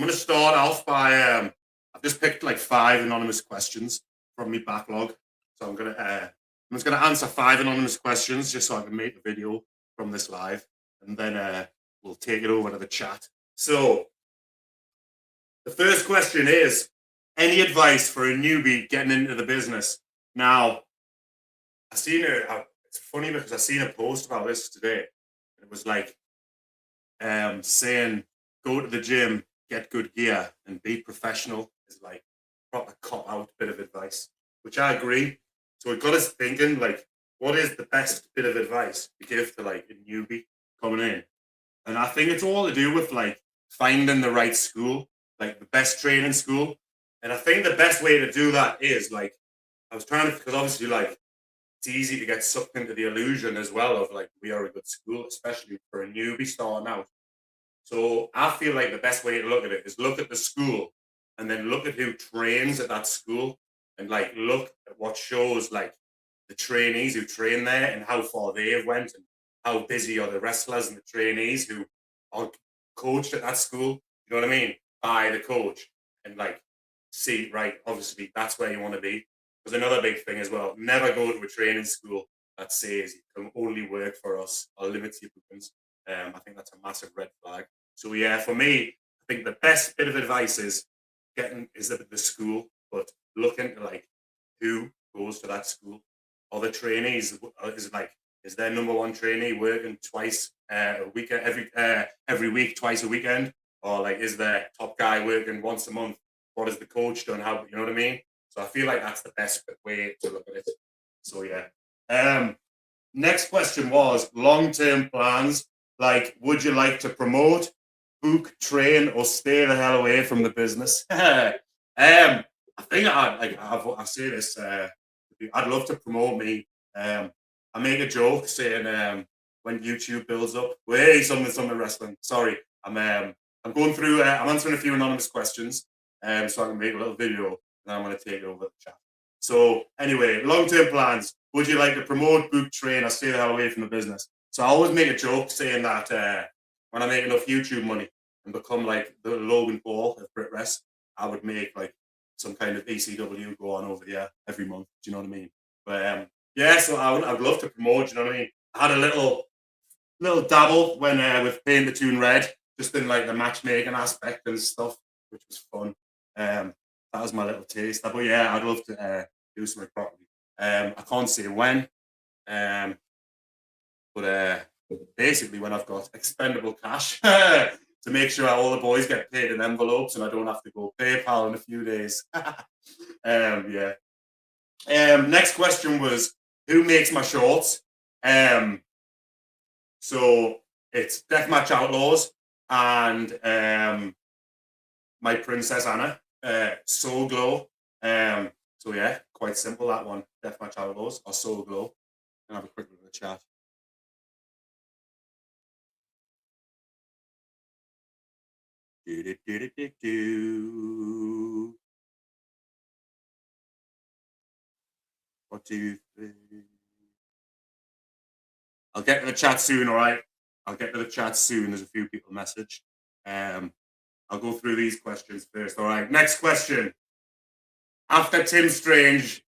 going to start off by I've just picked like 5 anonymous questions from my backlog. So I'm just gonna answer 5 anonymous questions just so I can make a video from this live, and then we'll take it over to the chat. So the first question is, any advice for a newbie getting into the business? Now, it's funny because I seen a post about this today. It was like saying go to the gym, get good gear, and be professional is like proper cop out bit of advice, which I agree. So it got us thinking, like, what is the best bit of advice to give to like a newbie coming in? And I think it's all to do with like finding the right school, like the best training school. And I think the best way to do that is like, I was trying to, because obviously like it's easy to get sucked into the illusion as well of like, we are a good school, especially for a newbie starting out. So I feel like the best way to look at it is look at the school and then look at who trains at that school and like look at what shows like the trainees who train there and how far they've went and how busy are the wrestlers and the trainees who are coached at that school. You know what I mean? By the coach, and like see, right, obviously that's where you want to be. There's another big thing as well. Never go to a training school that says you can only work for us or limits your bookings. I think that's a massive red flag. So yeah, for me, I think the best bit of advice is the school, but look into like who goes to that school. Or the trainees, is their number one trainee working twice a week, every week, twice a weekend? Or like is their top guy working once a month? What has the coach done? How, you know what I mean? So I feel like that's the best way to look at it. So yeah. Next question was long-term plans. Like, would you like to promote, book, train, or stay the hell away from the business? I think I say this. I'd love to promote me. I make a joke saying when YouTube builds up, hey, something wrestling. Sorry, I'm going through. I'm answering a few anonymous questions, so I can make a little video, and I'm going to take it over the chat. So anyway, long-term plans. Would you like to promote, book, train, or stay the hell away from the business? So I always make a joke saying that when I make enough YouTube money and become like the Logan Paul of Brit Rest, I would make like some kind of ECW go on over here every month. Do you know what I mean? But yeah, so I'd love to promote. Do you know what I mean? I had a little dabble when with Paint the Tune Red, just in like the matchmaking aspect and stuff, which was fun. That was my little taste. But yeah, I'd love to do something properly. I can't say when, but basically when I've got expendable cash to make sure all the boys get paid in envelopes and I don't have to go PayPal in a few days. Yeah. Next question was, who makes my shorts? So it's Deathmatch Outlaws and my Princess Anna, Soul Glow. So yeah, quite simple that one. Deathmatch Outlaws or Soul Glow. And have a quick look at the chat. What do you think? I'll get to the chat soon, all right? I'll get to the chat soon. There's a few people message. I'll go through these questions first. All right. Next question. After Tim Strange's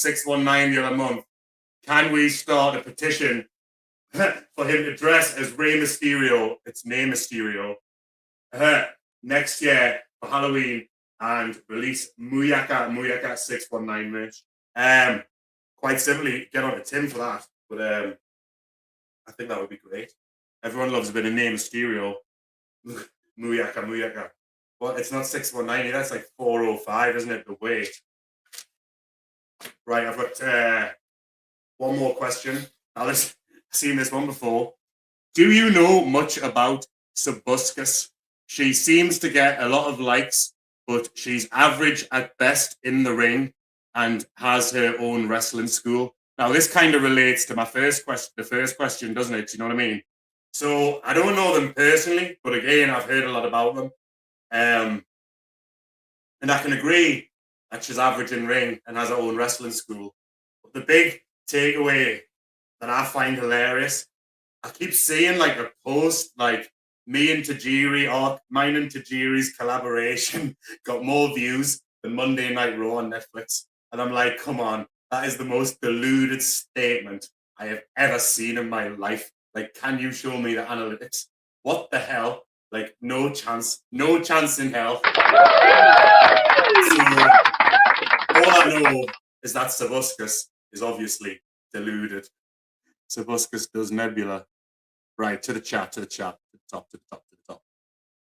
619 the other month, can we start a petition for him to dress as Rey Mysterio? It's name Mysterio. Next year for Halloween and release Muyaka 619 merch. Quite simply, get on to Tim for that. But I think that would be great. Everyone loves a bit of name Mysterio. Muyaka. Well, it's not 619, that's like 405, isn't it? The weight. Right, I've got one more question. Now, I've seen this one before. Do you know much about Succubus? She seems to get a lot of likes, but she's average at best in the ring and has her own wrestling school. Now, this kind of relates to my first question, doesn't it? Do you know what I mean? So I don't know them personally, but again, I've heard a lot about them. And I can agree that she's average in ring and has her own wrestling school. But the big takeaway that I find hilarious, I keep seeing like a post like me and Tajiri, or mine and Tajiri's collaboration got more views than Monday Night Raw on Netflix. And I'm like, come on, that is the most deluded statement I have ever seen in my life. Like, can you show me the analytics? What the hell? Like, no chance in hell. So, all I know is that Succubus is obviously deluded. Succubus does Nebula. Right, to the top, to the top.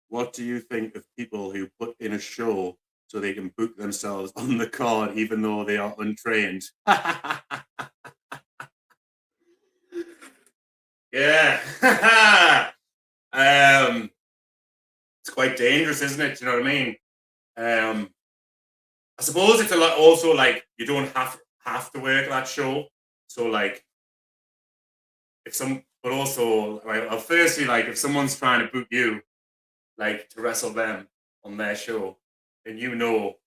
What do you think of people who put in a show so they can book themselves on the card even though they are untrained? Yeah. It's quite dangerous, isn't it? Do you know what I mean? I suppose it's a lot also like you don't have to work that show. So like but also like, firstly, like if someone's trying to book you like to wrestle them on their show, and you know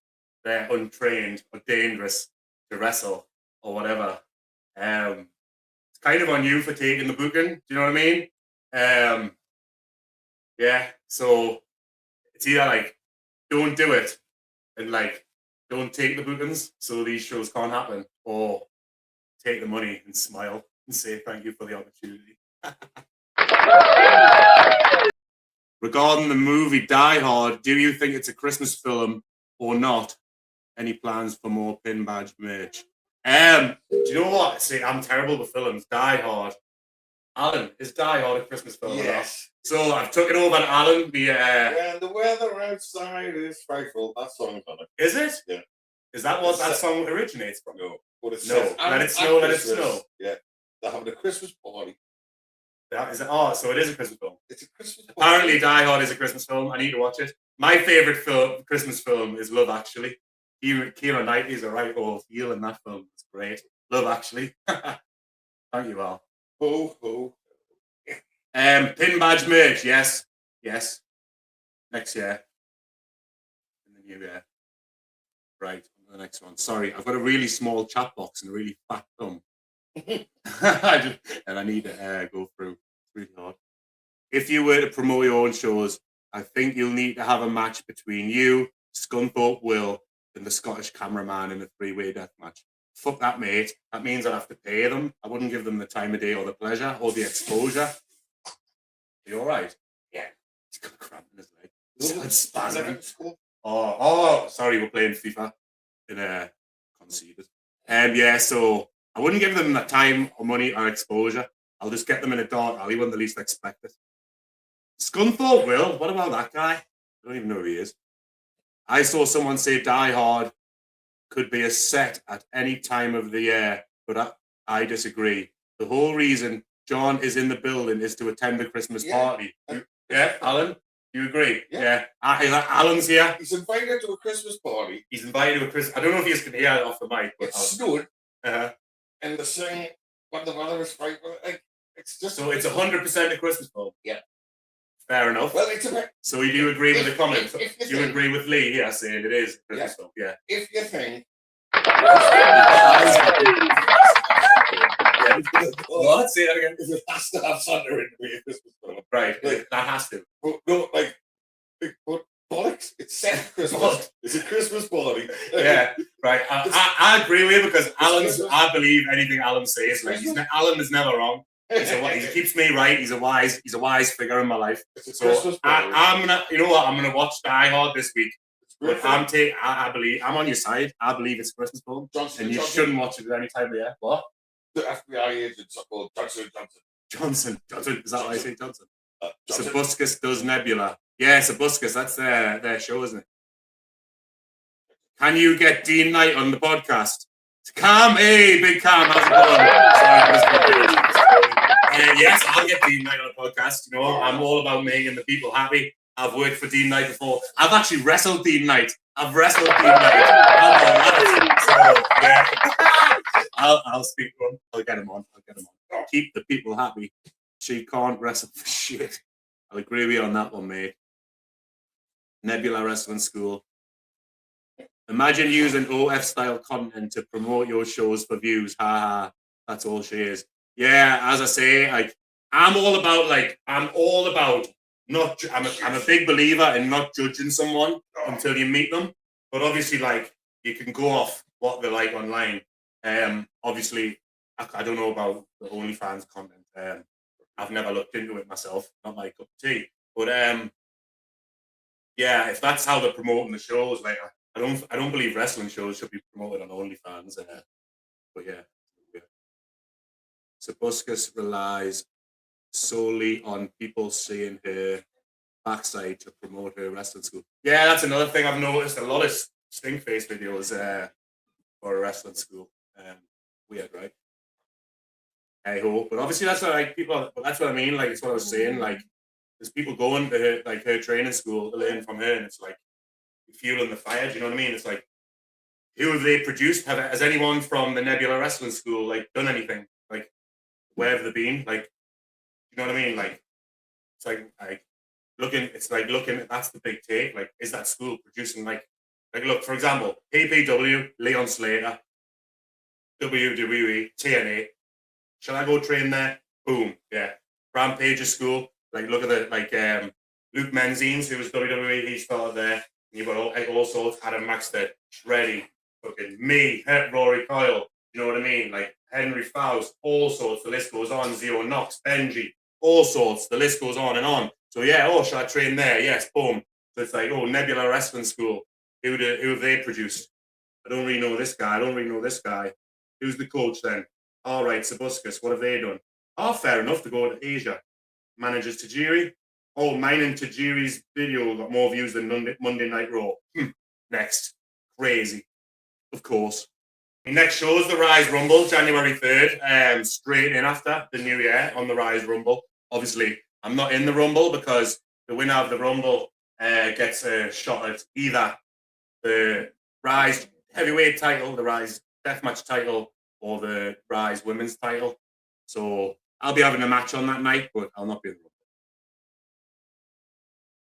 they're untrained or dangerous to wrestle or whatever, it's kind of on you for taking the booking. Do you know what I mean? Yeah. So it's either like don't do it and like don't take the bookings so these shows can't happen, or take the money and smile and say thank you for the opportunity. Regarding the movie Die Hard, do you think it's a Christmas film or not? Any plans for more pin badge merch? Do you know what? See, I'm terrible with films. Die Hard. Alan, is Die Hard a Christmas film? Yes. So I've took it over to Alan. When the weather outside is frightful. That song's on it. Is it? Yeah. Is that what that song originates from? No. But it No. says, Let it snow, let it snow. Yeah. They're having a Christmas party. That is it. Oh, so it is a Christmas film. It's a Christmas party. Apparently, Die Hard is a Christmas film. I need to watch it. My favorite Christmas film is Love Actually. Keira Knightley's a right old heel in that film. It's great. Love Actually. Thank you, Al. Ho, ho. Pin badge merch, yes. Next year. In the new year. Right, on the next one. Sorry, I've got a really small chat box and a really fat thumb. And I need to go through. It's really hard. If you were to promote your own shows, I think you'll need to have a match between you, Scunthorpe Will, and the Scottish cameraman in a three-way death match. Fuck that, mate. That means I'd have to pay them. I wouldn't give them the time of day or the pleasure or the exposure. Are you all right? Yeah. He's got a cramp in his leg. It's spasming. Oh, sorry, we're playing FIFA in conceded. Yeah, so I wouldn't give them the time or money or exposure. I'll just get them in a dark alley when the least expect it. Scunthorpe Will, what about that guy? I don't even know who he is. I saw someone say Die Hard could be a set at any time of the year, but I disagree. The whole reason John is in the building is to attend the Christmas party. Yeah, Alan? You agree? Yeah. Alan's here. He's invited to a Christmas party. He's invited to a Christmas. I don't know if you can hear it off the mic. But it's snowed. And they're saying when the weather is frightful. It's just so it's 100% a Christmas film. Yeah. Fair enough. Well, it's a. So you do agree with the comment? You agree with Lee here saying it is a Christmas film? Yeah. If you think. What? Say that again. It has to have Santa in to be a Christmas film. Right. Like, that has to. But no, like, but bollocks. It's set at Christmas. It's a Christmas party. Yeah. Right. I agree with you because I believe anything Alan says. Like, Alan is never wrong. He keeps me right. He's a wise figure in my life. So I'm gonna, you know what? I'm gonna watch Die Hard this week. But I believe I'm on your side. I believe it's Christmas film, and you shouldn't watch it at any time of the year. What? The FBI agents are called Johnson. Is that why I say Johnson? Succubus does Nebula. Yeah, Succubus. That's their show, isn't it? Can you get Dean Knight on the podcast? Cam, hey, big Cam, how's it going? Sorry, yes, I'll get Dean Knight on the podcast. You know, I'm all about making the people happy. I've worked for Dean Knight before. I've actually wrestled Dean Knight. So, yeah. I'll speak to him. I'll get him on. Keep the people happy. She can't wrestle for shit. I'll agree with you on that one, mate. Nebula Wrestling School. Imagine using OF-style content to promote your shows for views. Ha ha. That's all she is. Yeah, as I say, like I'm all about I'm a big believer in not judging someone until you meet them. But obviously, like, you can go off what they're like online. Obviously, I don't know about the OnlyFans content. I've never looked into it myself. Not my cup of tea. But yeah, if that's how they're promoting the shows, like, I don't believe wrestling shows should be promoted on OnlyFans. But yeah. Succubus relies solely on people seeing her backside to promote her wrestling school. Yeah, that's another thing I've noticed. A lot of stink face videos for a wrestling school. Weird, right? I hope, but obviously that's what, like, people. But that's what I mean. Like, it's what I was saying. Like, there's people going to her, like, her training school to learn from her, and it's like fueling the fire. Do you know what I mean? It's like, who have they produced? Has anyone from the Nebula wrestling school like done anything? Like, where have they been? Like, you know what I mean? Like, it's like looking. It's like looking. That's the big take. Like, is that school producing like look, for example, PPW, Leon Slater, WWE, TNA. Shall I go train there? Boom. Yeah. Rampage's school. Like, look at the Luke Menzines, who was WWE. He started there. You've got all sorts. Adam Maxted, Shreddy, fucking me, Rory Kyle. You know what I mean? Like, Henry Faust, all sorts. The list goes on. Zio Knox, Benji, all sorts. The list goes on and on. So yeah, shall I train there? Yes, boom. So it's like, Nebula Wrestling School. Who have they produced? I don't really know this guy. I don't really know this guy. Who's the coach then? All right, Succubus. What have they done? Oh, fair enough to go to Asia. Managers Tajiri. Oh, mine and Tajiri's video got more views than Monday Night Raw. Next. Crazy. Of course. My next show is the Rise Rumble, January 3rd. Straight in after the new year on the Rise Rumble. Obviously, I'm not in the Rumble because the winner of the Rumble gets a shot at either the Rise Heavyweight title, the Rise Deathmatch title, or the Rise Women's title. So I'll be having a match on that night, but I'll not be in the Rumble.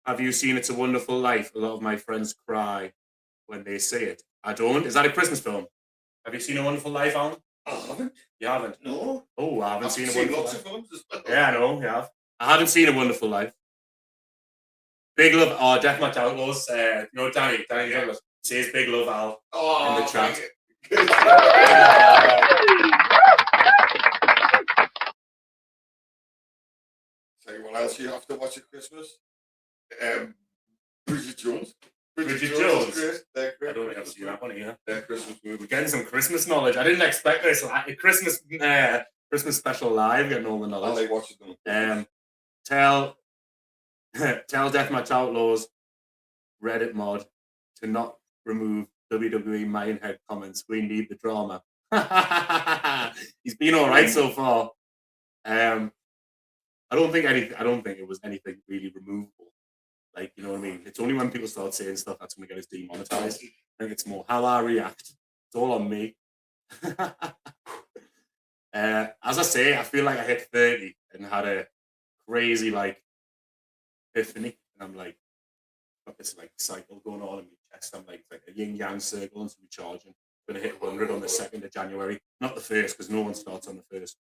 Have you seen It's a Wonderful Life? A lot of my friends cry when they say it. I don't. Is that a Christmas film? Have you seen A Wonderful Life, Alan? I haven't. You haven't? No. Oh, I haven't I've seen A seen Wonderful lots Life. of films as well. Yeah, I know. You have. I haven't seen A Wonderful Life. Big Love, Deathmatch Outlaws. Danny Douglas says Big Love Al in the chat. Tell you what else you have to watch at Christmas? Bridget Jones. Bridget Jones. Great. They're great. I don't think I've seen that one either. Their Christmas movie. We're getting some Christmas knowledge. I didn't expect this. Christmas special live, getting all the I knowledge. like watching them. Tell Deathmatch Outlaws Reddit mod to not remove WWE Mindhead comments. We need the drama. He's been all right so far. I don't think it was anything really removable. Like, you know what I mean? It's only when people start saying stuff that's going to get us demonetized. I think it's more how I react. It's all on me. As I say, I feel like I hit 30 and had a crazy epiphany, and I'm like, got this cycle going on in my chest. I'm like a yin yang circle and some charging. I'm gonna hit 100 on the 2nd of January, not the 1st, because no one starts on the 1st.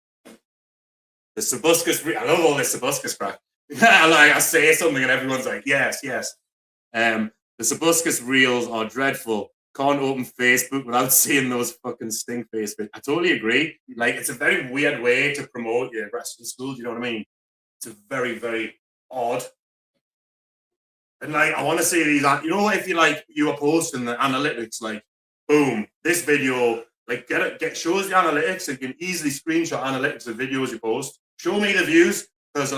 The Succubus, I love all this Succubus crap. I say something and everyone's like, yes. The Succubus reels are dreadful. Can't open Facebook without seeing those fucking stink face. I totally agree. Like, it's a very weird way to promote your wrestling school. Do you know what I mean? It's a very, very odd. And I want to see these. If you are posting the analytics, like, boom, this video, like, shows the analytics. You can easily screenshot analytics of videos you post. Show me the views, because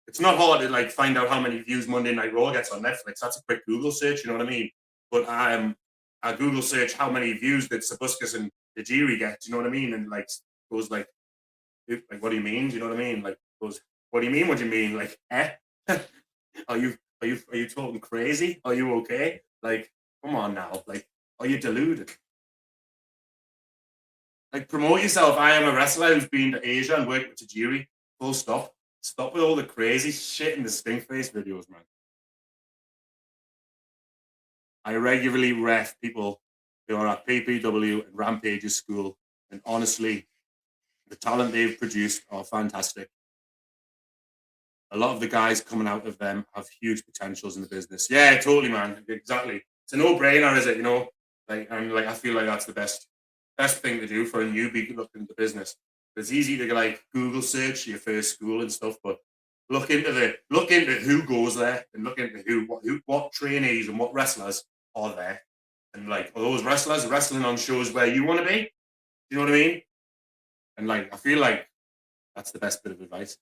it's not hard to find out how many views Monday Night Raw gets on Netflix. That's a quick Google search. You know what I mean? But I Google search how many views did Succubus and Tajiri get. Do you know what I mean? And goes what do you mean? Do you know what I mean? Goes, what do you mean? What do you mean? Like, Are you talking crazy? Are you okay? Come on now. Are you deluded? Promote yourself. I am a wrestler who's been to Asia and worked with Tajiri. Full stop. Stop with all the crazy shit in the stink face videos, man. I regularly ref people who are at PPW and Rampage's school, and honestly, the talent they've produced are fantastic. a lot of the guys coming out of them have huge potentials in the business. Yeah, totally, man. Exactly. It's a no-brainer, is it? You know, like, and like I feel like that's the best thing to do for a newbie looking into business. It's easy to like Google search your first school and stuff, but look into who goes there and look into what trainees and what wrestlers are there, and like are those wrestlers wrestling on shows where you want to be? You know what I mean? And like I feel like that's the best bit of advice.